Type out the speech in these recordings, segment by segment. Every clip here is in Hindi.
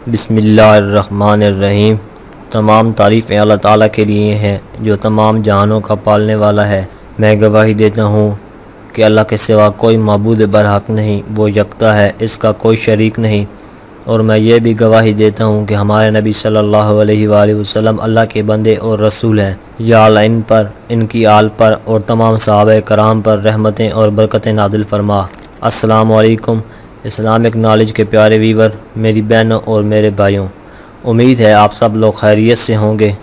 बिस्मिल्लाहिर्रहमानिर्रहीम। तमाम तारीफ़ें अल्लाह ताला के लिए हैं जो तमाम जहानों का पालने वाला है। मैं गवाही देता हूँ कि अल्लाह के सिवा कोई माबूद बरहक नहीं, वो यकता है, इसका कोई शरीक नहीं। और मैं ये भी गवाही देता हूँ कि हमारे नबी सल्लल्लाहु अलैहि वसल्लम अल्लाह के बंदे और रसूल हैं। या अल्लाह इन पर, इनकी आल पर और तमाम सहाबा कराम पर रहमतें और बरकतें नादिल फरमा। अस्सलामु अलैकुम इस्लामिक नॉलेज के प्यारे वीवर, मेरी बहनों और मेरे भाइयों, उम्मीद है आप सब लोग खैरियत से होंगे।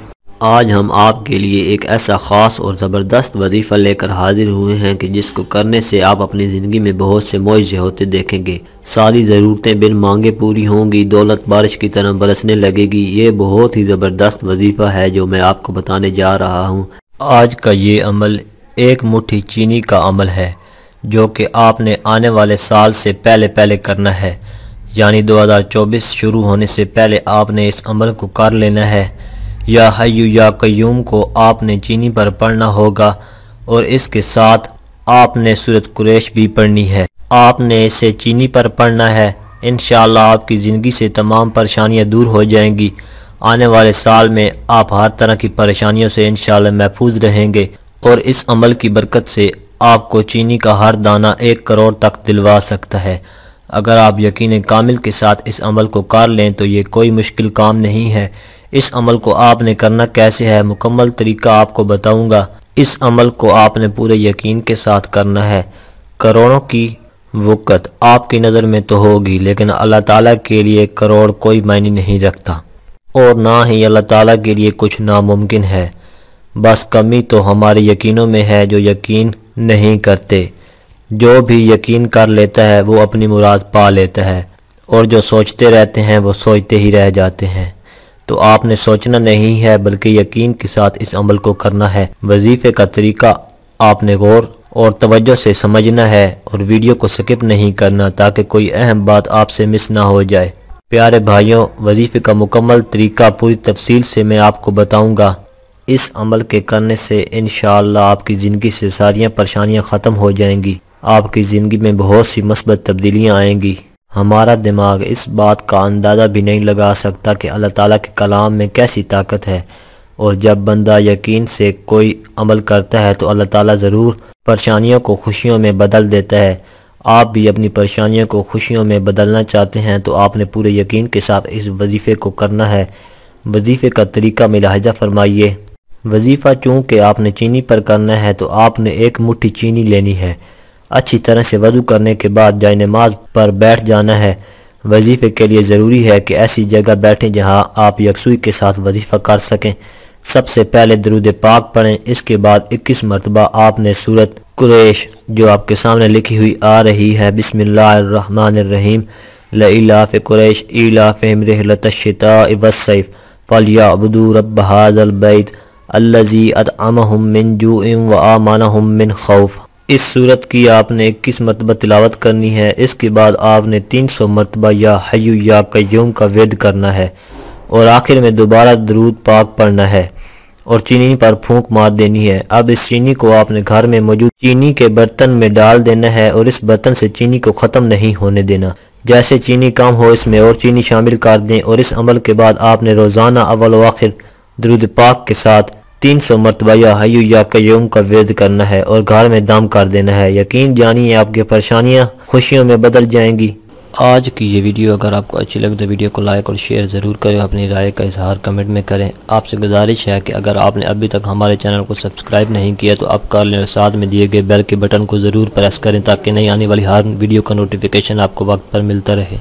आज हम आपके लिए एक ऐसा ख़ास और ज़बरदस्त वजीफ़ा लेकर हाजिर हुए हैं कि जिसको करने से आप अपनी ज़िंदगी में बहुत से मौजे होते देखेंगे। सारी ज़रूरतें बिन मांगे पूरी होंगी, दौलत बारिश की तरह बरसने लगेगी। ये बहुत ही ज़बरदस्त वजीफ़ा है जो मैं आपको बताने जा रहा हूँ। आज का ये अमल एक मुट्ठी चीनी का अमल है जो कि आपने आने वाले साल से पहले करना है, यानी 2024 शुरू होने से पहले आपने इस अमल को कर लेना है। या हय्यु या कय्यूम को आपने चीनी पर पढ़ना होगा और इसके साथ आपने सूरत कुरैश भी पढ़नी है। आपने इसे चीनी पर पढ़ना है। इंशाअल्लाह आपकी ज़िंदगी से तमाम परेशानियां दूर हो जाएंगी। आने वाले साल में आप हर तरह की परेशानियों से इंशाअल्लाह महफूज रहेंगे और इस अमल की बरकत से आपको चीनी का हर दाना 1 करोड़ तक दिलवा सकता है। अगर आप यकीन कामिल के साथ इस अमल को कर लें तो ये कोई मुश्किल काम नहीं है। इस अमल को आपने करना कैसे है, मुकम्मल तरीका आपको बताऊंगा। इस अमल को आपने पूरे यकीन के साथ करना है। करोड़ों की वक़्त आपकी नज़र में तो होगी, लेकिन अल्लाह ताला के लिए करोड़ कोई मायने नहीं रखता और ना ही अल्लाह ताला के लिए कुछ नामुमकिन है। बस कमी तो हमारे यकीनों में है जो यकीन नहीं करते। जो भी यकीन कर लेता है वो अपनी मुराद पा लेता है और जो सोचते रहते हैं वो सोचते ही रह जाते हैं। तो आपने सोचना नहीं है बल्कि यकीन के साथ इस अमल को करना है। वजीफ़े का तरीका आपने गौर और तवज्जो से समझना है और वीडियो को स्किप नहीं करना ताकि कोई अहम बात आपसे मिस ना हो जाए। प्यारे भाइयों, वजीफ़े का मुकम्मल तरीका पूरी तफसील से मैं आपको बताऊँगा। इस अमल के करने से इंशाअल्लाह आपकी ज़िंदगी से सारियाँ परेशानियाँ ख़त्म हो जाएंगी। आपकी ज़िंदगी में बहुत सी मस्बत तब्दीलियाँ आएंगी। हमारा दिमाग इस बात का अंदाज़ा भी नहीं लगा सकता कि अल्लाह ताला के कलाम में कैसी ताकत है। और जब बंदा यकीन से कोई अमल करता है तो अल्लाह ताला ज़रूर परेशानियों को खुशियों में बदल देता है। आप भी अपनी परेशानियों को खुशियों में बदलना चाहते हैं तो आपने पूरे यकीन के साथ इस वजीफ़े को करना है। वजीफ़े का तरीका मुलाहिज़ा फरमाइए। वजीफ़ा चूँकि आपने चीनी पर करना है तो आपने 1 मुट्ठी चीनी लेनी है। अच्छी तरह से वज़ू करने के बाद जाए नमाज पर बैठ जाना है। वजीफ़े के लिए ज़रूरी है कि ऐसी जगह बैठें जहां आप यकसुई के साथ वजीफ़ा कर सकें। सबसे पहले दरूद पाक पढ़ें। इसके बाद 21 मरतबा आपने सूरत कुरैश जो आपके सामने लिखी हुई आ रही है, बिस्मिल्लाहिर्रहमानिर्रहीम, लइलाफ़ कुरैश इलाफ़िहिम रिहलतश शिताइ वस्सैफ़ फलयअबुदू रब्ब हाज़ल बैत अल्लज़ी अतअमहुम मिन जूइन व आमनहुम मिन खौफ। इस सूरत की आपने 21 मरतबा तिलावत करनी है। इसके बाद आपने 300 मरतबा या हय्यु या कय्यूम का विर्द करना है और आखिर में दोबारा दरूद पाक पढ़ना है और चीनी पर फूंक मार देनी है। अब इस चीनी को आपने घर में मौजूद चीनी के बर्तन में डाल देना है और इस बर्तन से चीनी को ख़त्म नहीं होने देना। जैसे चीनी कम हो इसमें और चीनी शामिल कर दें और इस अमल के बाद आपने रोज़ाना अव्वल व आखिर दरूद पाक के साथ 300 मरतबा या हय्यु या कय्यूम का विर्द करना है और घर में दम कर देना है। यकीन जानिए आपकी परेशानियां खुशियों में बदल जाएंगी। आज की ये वीडियो अगर आपको अच्छी लगे तो वीडियो को लाइक और शेयर ज़रूर करें। अपनी राय का इजहार कमेंट में करें। आपसे गुजारिश है कि अगर आपने अभी तक हमारे चैनल को सब्सक्राइब नहीं किया तो आप कर लें और साथ में दिए गए बेल के बटन को ज़रूर प्रेस करें ताकि नई आने वाली हर वीडियो का नोटिफिकेशन आपको वक्त पर मिलता रहे।